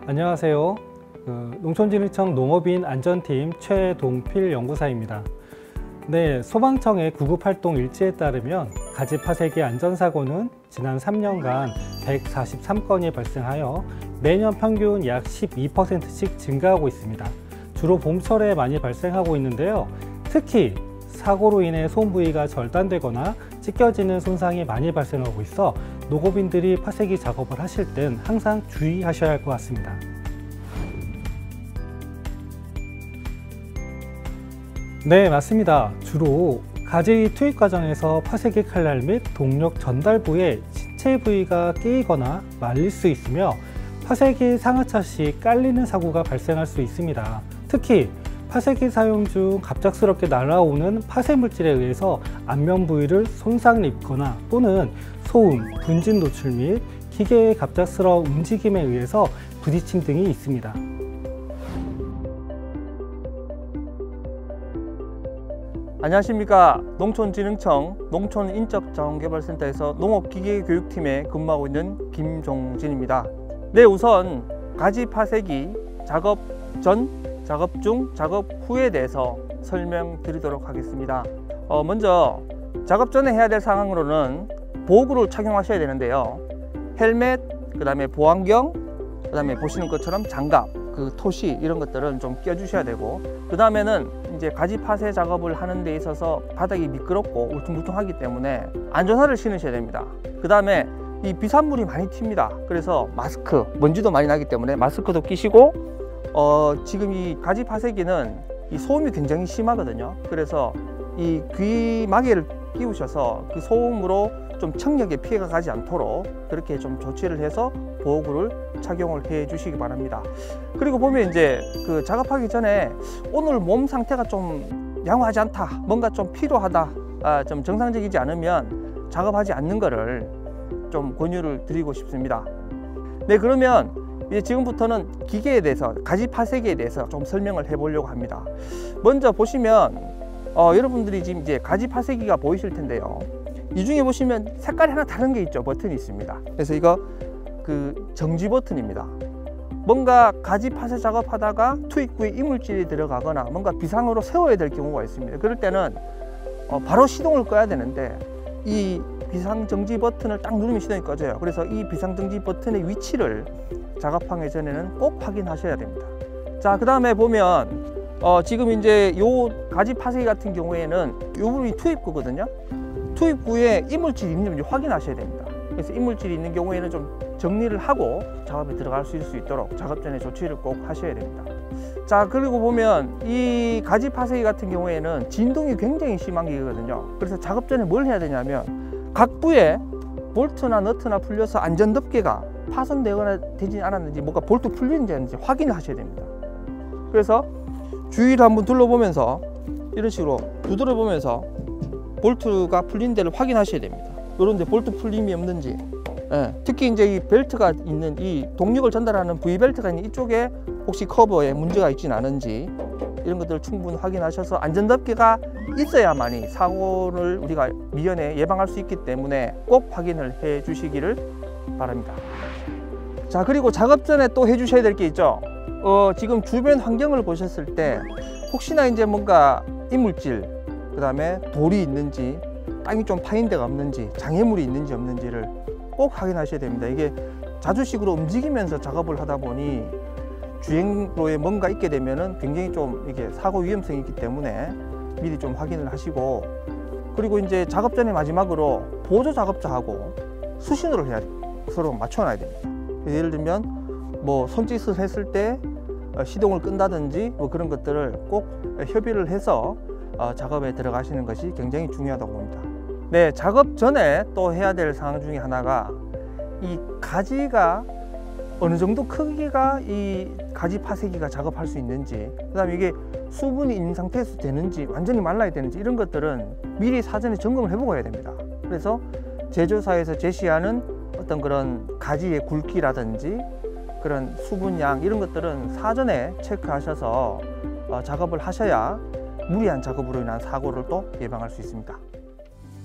안녕하세요. 농촌진흥청 농업인 안전팀 최동필 연구사입니다. 네, 소방청의 구급활동 일지에 따르면 가지 파쇄기 안전사고는 지난 3년간 143건이 발생하여 매년 평균 약 12%씩 증가하고 있습니다. 주로 봄철에 많이 발생하고 있는데요. 특히 사고로 인해 손 부위가 절단되거나 찢겨지는 손상이 많이 발생하고 있어 농업인들이 파쇄기 작업을 하실 땐 항상 주의하셔야 할 것 같습니다. 네, 맞습니다. 주로 가지 투입 과정에서 파쇄기 칼날 및 동력 전달부에 신체 부위가 끼이거나 말릴 수 있으며 파쇄기 상하차 시 깔리는 사고가 발생할 수 있습니다. 특히 파쇄기 사용 중 갑작스럽게 날아오는 파쇄 물질에 의해서 안면 부위를 손상을 입거나 또는 소음, 분진 노출 및 기계의 갑작스러운 움직임에 의해서 부딪힘 등이 있습니다. 안녕하십니까. 농촌진흥청 농촌인적자원개발센터에서 농업기계교육팀에 근무하고 있는 김종진입니다. 네, 우선 가지 파쇄기 작업 전, 작업 중, 작업 후에 대해서 설명드리도록 하겠습니다. 먼저 작업 전에 해야 될 상황으로는 보호구를 착용하셔야 되는데요. 헬멧, 그 다음에 보안경, 그 다음에 보시는 것처럼 장갑, 토시 이런 것들은 좀 껴주셔야 되고, 그 다음에는 이제 가지 파쇄 작업을 하는 데 있어서 바닥이 미끄럽고 울퉁불퉁하기 때문에 안전화를 신으셔야 됩니다. 그 다음에 이 비산물이 많이 튑니다. 그래서 마스크, 먼지도 많이 나기 때문에 마스크도 끼시고, 지금 이 가지 파쇄기는 이 소음이 굉장히 심하거든요. 그래서 이 귀마개를 끼우셔서 그 소음으로 좀 청력에 피해가 가지 않도록 그렇게 좀 조치를 해서 보호구를 착용을 해 주시기 바랍니다. 그리고 보면 이제 작업하기 전에 오늘 몸 상태가 좀 양호하지 않다, 뭔가 좀 필요하다, 좀 정상적이지 않으면 작업하지 않는 거를 좀 권유를 드리고 싶습니다. 네, 그러면 이제 지금부터는 기계에 대해서, 가지 파쇄기에 대해서 좀 설명을 해 보려고 합니다. 먼저 보시면 여러분들이 지금 이제 가지 파쇄기가 보이실 텐데요. 이 중에 보시면 색깔이 하나 다른 게 있죠. 버튼이 있습니다. 그래서 이거 정지 버튼입니다. 뭔가 가지 파쇄 작업하다가 투입구에 이물질이 들어가거나 뭔가 비상으로 세워야 될 경우가 있습니다. 그럴 때는 바로 시동을 꺼야 되는데 이 비상정지 버튼을 딱 누르면 시동이 꺼져요. 그래서 이 비상정지 버튼의 위치를 작업하기 전에는 꼭 확인하셔야 됩니다. 자, 그 다음에 보면 지금 이제 요 가지 파쇄기 같은 경우에는 요 부분이 투입구거든요. 투입구에 이물질이 있는지 확인하셔야 됩니다. 그래서 이물질이 있는 경우에는 좀 정리를 하고 작업에 들어갈 수 있도록 작업 전에 조치를 꼭 하셔야 됩니다. 자, 그리고 보면 이 가지 파쇄기 같은 경우에는 진동이 굉장히 심한 기계거든요. 그래서 작업 전에 뭘 해야 되냐면 각 부에 볼트나 너트나 풀려서 안전덮개가 파손되거나 되지 않았는지, 뭔가 볼트 풀리는지 아닌지 확인을 하셔야 됩니다. 그래서 주위를 한번 둘러보면서 이런 식으로 두드려보면서 볼트가 풀린 데를 확인하셔야 됩니다. 이런 데 볼트 풀림이 없는지, 특히 이제 이 벨트가 있는, 이 동력을 전달하는 V벨트가 있는 이쪽에 혹시 커버에 문제가 있지는 않은지 이런 것들을 충분히 확인하셔서 안전덮개가 있어야만이 사고를 우리가 미연에 예방할 수 있기 때문에 꼭 확인을 해 주시기를 바랍니다. 자, 그리고 작업 전에 또 해 주셔야 될 게 있죠. 지금 주변 환경을 보셨을 때 혹시나 이제 뭔가 이물질, 그 다음에 돌이 있는지, 땅이 좀 파인 데가 없는지, 장애물이 있는지 없는지를 꼭 확인하셔야 됩니다. 이게 자주식으로 움직이면서 작업을 하다 보니 주행로에 뭔가 있게 되면은 굉장히 좀 이게 사고 위험성이 있기 때문에 미리 좀 확인을 하시고, 그리고 이제 작업 전에 마지막으로 보조 작업자하고 수신호를 해야 돼요. 서로 맞춰놔야 됩니다. 예를 들면 뭐 손짓을 했을 때 시동을 끈다든지 뭐 그런 것들을 꼭 협의를 해서 작업에 들어가시는 것이 굉장히 중요하다고 봅니다. 네, 작업 전에 또 해야 될 상황 중에 하나가 이 가지가 어느 정도 크기가 이 가지 파쇄기가 작업할 수 있는지, 그 다음에 이게 수분이 있는 상태에서 되는지, 완전히 말라야 되는지, 이런 것들은 미리 사전에 점검을 해보고 해야 됩니다. 그래서 제조사에서 제시하는 어떤 그런 가지의 굵기라든지 그런 수분량, 이런 것들은 사전에 체크하셔서 작업을 하셔야 무리한 작업으로 인한 사고를 또 예방할 수 있습니다.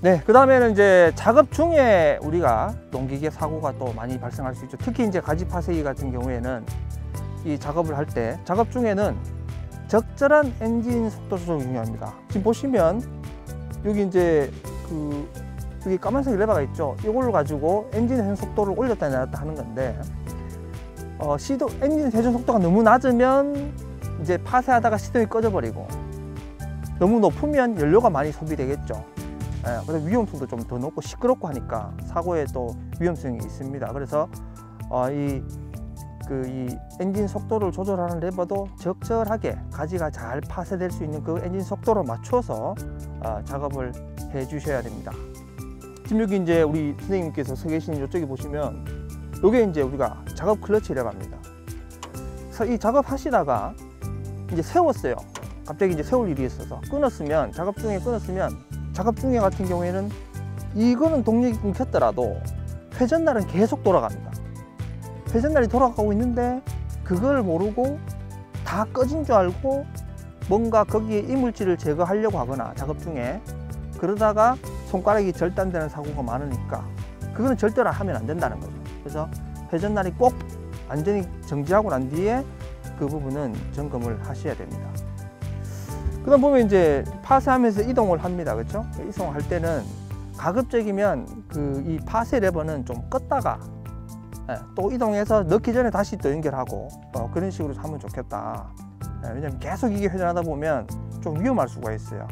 네, 그 다음에는 이제 작업 중에 우리가 농기계 사고가 또 많이 발생할 수 있죠. 특히 이제 가지 파쇄기 같은 경우에는 이 작업을 할 때 작업 중에는 적절한 엔진 속도 조정이 중요합니다. 지금 보시면 여기 이제 여기 까만색 레버가 있죠. 이걸 가지고 엔진 회전 속도를 올렸다 내렸다 하는 건데 엔진 회전 속도가 너무 낮으면 이제 파쇄하다가 시동이 꺼져 버리고, 너무 높으면 연료가 많이 소비되겠죠. 그래서 위험성도 좀 더 높고 시끄럽고 하니까 사고에 또 위험성이 있습니다. 그래서 이 엔진 속도를 조절하는 레버도 적절하게 가지가 잘 파쇄될 수 있는 그 엔진 속도로 맞춰서 작업을 해 주셔야 됩니다. 지금 여기 이제 우리 선생님께서 서 계신 이쪽에 보시면 이게 이제 우리가 작업 클러치 레버입니다. 그래서 이 작업 하시다가 이제 세웠어요. 갑자기 이제 세울 일이 있어서 끊었으면, 작업 중에 끊었으면, 작업 중에 같은 경우에는 이거는 동력이 끊겼더라도 회전날은 계속 돌아갑니다. 회전날이 돌아가고 있는데 그걸 모르고 다 꺼진 줄 알고 뭔가 거기에 이물질을 제거하려고 하거나 작업 중에 그러다가 손가락이 절단되는 사고가 많으니까 그거는 절대로 하면 안 된다는 거죠. 그래서 회전날이 꼭 완전히 정지하고 난 뒤에 그 부분은 점검을 하셔야 됩니다. 그 다음 보면 이제 파쇄하면서 이동을 합니다. 그렇죠? 이동을 할 때는 가급적이면 이 파쇄 레버는 좀 껐다가 또 이동해서 넣기 전에 다시 또 연결하고 그런 식으로 하면 좋겠다. 왜냐면 계속 이게 회전하다 보면 좀 위험할 수가 있어요.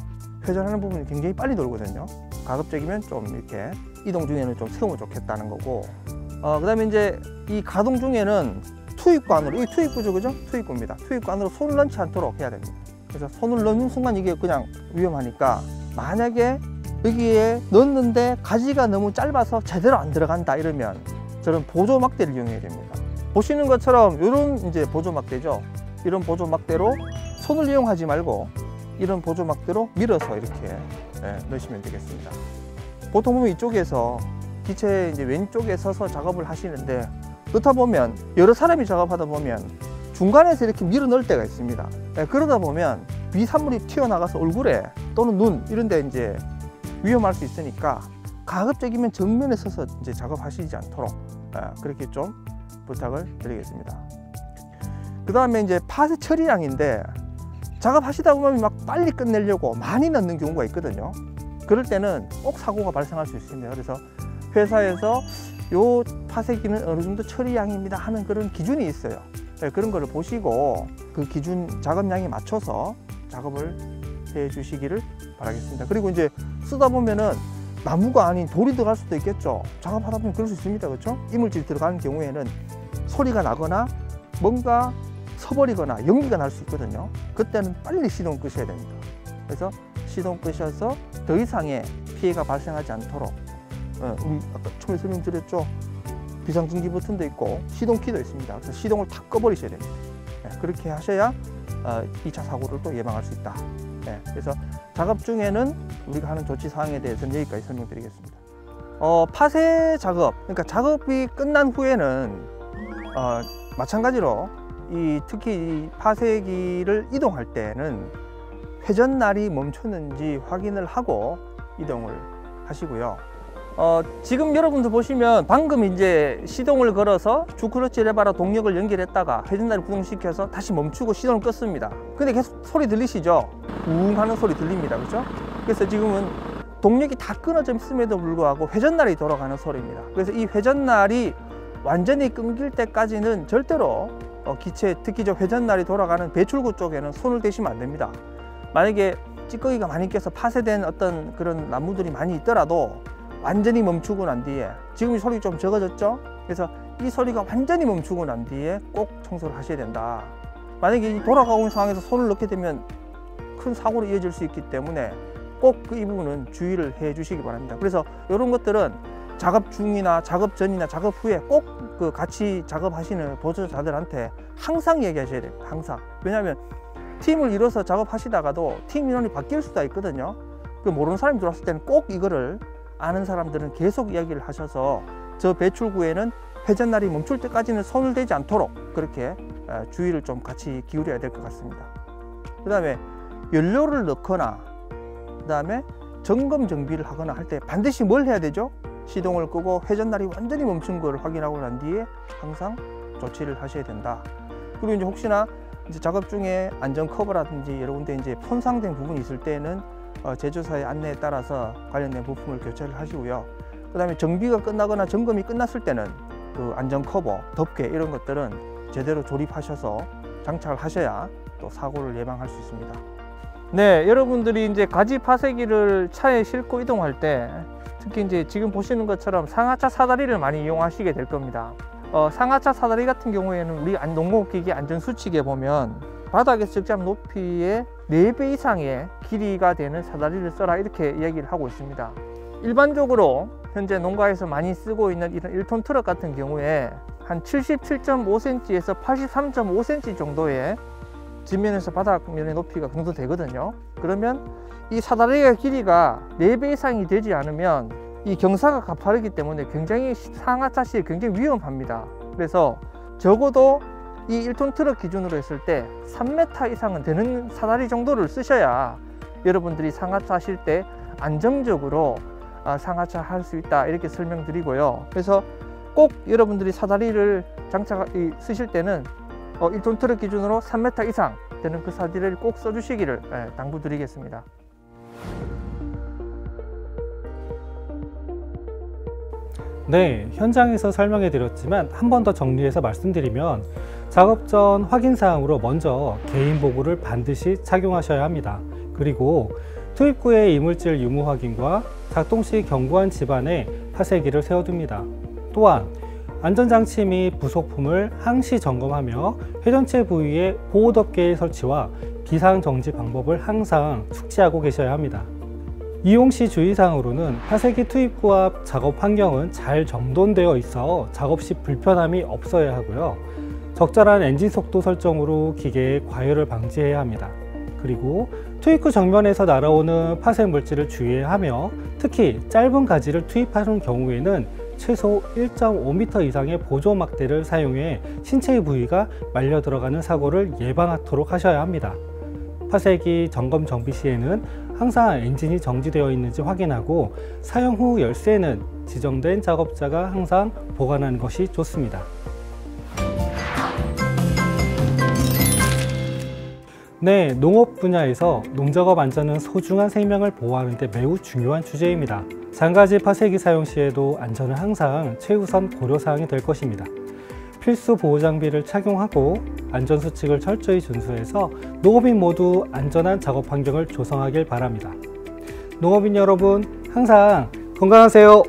회전하는 부분이 굉장히 빨리 돌거든요. 가급적이면 좀 이렇게 이동 중에는 좀 세우면 좋겠다는 거고, 그 다음에 이제 이 가동 중에는 투입구 안으로, 이게 투입구죠, 그죠? 투입구입니다. 투입구 안으로 손을 넣지 않도록 해야 됩니다. 그래서 손을 넣는 순간 이게 그냥 위험하니까, 만약에 여기에 넣었는데 가지가 너무 짧아서 제대로 안 들어간다 이러면 저런 보조 막대를 이용해야 됩니다. 보시는 것처럼 이런 이제 보조 막대죠. 이런 보조 막대로 손을 이용하지 말고 이런 보조 막대로 밀어서 이렇게 넣으시면 되겠습니다. 보통 보면 이쪽에서 기체 이제 왼쪽에 서서 작업을 하시는데, 넣다 보면 여러 사람이 작업하다 보면 중간에서 이렇게 밀어 넣을 때가 있습니다. 그러다 보면 비산물이 튀어나가서 얼굴에 또는 눈 이런 데 이제 위험할 수 있으니까 가급적이면 정면에 서서 이제 작업하시지 않도록 그렇게 좀 부탁을 드리겠습니다. 그 다음에 이제 파쇄 처리량인데, 작업하시다 보면 막 빨리 끝내려고 많이 넣는 경우가 있거든요. 그럴 때는 꼭 사고가 발생할 수 있습니다. 그래서 회사에서 요 파쇄기는 어느 정도 처리량입니다 하는 그런 기준이 있어요. 그런 거를 보시고 그 기준 작업량에 맞춰서 작업을 해 주시기를 바라겠습니다. 그리고 이제 쓰다 보면은 나무가 아닌 돌이 들어갈 수도 있겠죠. 작업하다 보면 그럴 수 있습니다. 그렇죠? 이물질이 들어가는 경우에는 소리가 나거나 뭔가 서버리거나 연기가 날 수 있거든요. 그때는 빨리 시동 끄셔야 됩니다. 그래서 시동 끄셔서 더 이상의 피해가 발생하지 않도록, 우리 아까 처음에 설명드렸죠. 비상등기 버튼도 있고 시동키도 있습니다. 그래서 시동을 탁 꺼버리셔야 됩니다. 그렇게 하셔야 2차 사고를 또 예방할 수 있다. 그래서 작업 중에는 우리가 하는 조치 사항에 대해서는 여기까지 설명드리겠습니다. 파쇄 작업, 그러니까 작업이 끝난 후에는 마찬가지로 특히 이 파쇄기를 이동할 때는 회전날이 멈췄는지 확인을 하고 이동을 하시고요. 지금 여러분들 보시면 방금 이제 시동을 걸어서 주클러치 레버로 동력을 연결했다가 회전날을 구동시켜서 다시 멈추고 시동을 껐습니다. 근데 계속 소리 들리시죠? 웅 하는 소리 들립니다. 그렇죠? 그래서 지금은 동력이 다 끊어져 있음에도 불구하고 회전날이 돌아가는 소리입니다. 그래서 이 회전날이 완전히 끊길 때까지는 절대로 기체, 특히 저 회전날이 돌아가는 배출구 쪽에는 손을 대시면 안 됩니다. 만약에 찌꺼기가 많이 껴서 파쇄된 어떤 그런 나무들이 많이 있더라도 완전히 멈추고 난 뒤에, 지금 이 소리 좀 적어졌죠? 그래서 이 소리가 완전히 멈추고 난 뒤에 꼭 청소를 하셔야 된다. 만약에 이 돌아가고 있는 상황에서 손을 넣게 되면 큰 사고로 이어질 수 있기 때문에 꼭 이 부분은 주의를 해 주시기 바랍니다. 그래서 이런 것들은 작업 중이나 작업 전이나 작업 후에 꼭 그 같이 작업하시는 보조자들한테 항상 얘기하셔야 됩니다. 항상. 왜냐하면 팀을 이뤄서 작업하시다가도 팀 인원이 바뀔 수도 있거든요. 모르는 사람이 들어왔을 때는 꼭 이거를 아는 사람들은 계속 이야기를 하셔서 저 배출구에는 회전날이 멈출 때까지는 손을 대지 않도록 그렇게 주의를 좀 같이 기울여야 될 것 같습니다. 그 다음에 연료를 넣거나 그 다음에 점검 정비를 하거나 할 때 반드시 뭘 해야 되죠? 시동을 끄고 회전날이 완전히 멈춘 걸 확인하고 난 뒤에 항상 조치를 하셔야 된다. 그리고 이제 혹시나 이제 작업 중에 안전 커버라든지 여러 군데 이제 손상된 부분이 있을 때는 제조사의 안내에 따라서 관련된 부품을 교체를 하시고요. 그 다음에 정비가 끝나거나 점검이 끝났을 때는 그 안전 커버, 덮개 이런 것들은 제대로 조립하셔서 장착을 하셔야 또 사고를 예방할 수 있습니다. 네, 여러분들이 이제 가지 파쇄기를 차에 싣고 이동할 때 특히 이제 지금 보시는 것처럼 상하차 사다리를 많이 이용하시게 될 겁니다. 상하차 사다리 같은 경우에는 우리 농목기기 안전수칙에 보면 바닥에서 적재한 높이의 4배 이상의 길이가 되는 사다리를 써라 이렇게 이야기를 하고 있습니다. 일반적으로 현재 농가에서 많이 쓰고 있는 이런 1톤 트럭 같은 경우에 한 77.5cm에서 83.5cm 정도의 지면에서 바닥면의 높이가 그 정도 되거든요. 그러면 이 사다리의 길이가 4배 이상이 되지 않으면 이 경사가 가파르기 때문에 굉장히 상하차 시에 굉장히 위험합니다. 그래서 적어도 이 1톤 트럭 기준으로 했을 때 3m 이상은 되는 사다리 정도를 쓰셔야 여러분들이 상하차 하실 때 안정적으로 상하차 할 수 있다 이렇게 설명드리고요. 그래서 꼭 여러분들이 사다리를 쓰실 때는 1톤 트럭 기준으로 3m 이상 되는 그 사다리를 꼭 써주시기를 당부드리겠습니다. 네, 현장에서 설명해 드렸지만 한 번 더 정리해서 말씀드리면 작업 전 확인사항으로 먼저 개인보호를 반드시 착용하셔야 합니다. 그리고 투입구의 이물질 유무 확인과 작동 시 견고한 집안에 파쇄기를 세워둡니다. 또한 안전장치 및 부속품을 항시 점검하며 회전체 부위에 보호덮개의 설치와 비상정지 방법을 항상 숙지하고 계셔야 합니다. 이용 시 주의사항으로는 파쇄기 투입구 앞 작업 환경은 잘 정돈되어 있어 작업 시 불편함이 없어야 하고요. 적절한 엔진 속도 설정으로 기계의 과열을 방지해야 합니다. 그리고 투입구 정면에서 날아오는 파쇄 물질을 주의해야 하며 특히 짧은 가지를 투입하는 경우에는 최소 1.5m 이상의 보조 막대를 사용해 신체의 부위가 말려 들어가는 사고를 예방하도록 하셔야 합니다. 파쇄기 점검 정비 시에는 항상 엔진이 정지되어 있는지 확인하고 사용 후 열쇠는 지정된 작업자가 항상 보관하는 것이 좋습니다. 네, 농업 분야에서 농작업 안전은 소중한 생명을 보호하는 데 매우 중요한 주제입니다. 장가지 파쇄기 사용 시에도 안전은 항상 최우선 고려사항이 될 것입니다. 필수 보호장비를 착용하고 안전수칙을 철저히 준수해서 농업인 모두 안전한 작업 환경을 조성하길 바랍니다. 농업인 여러분, 항상 건강하세요.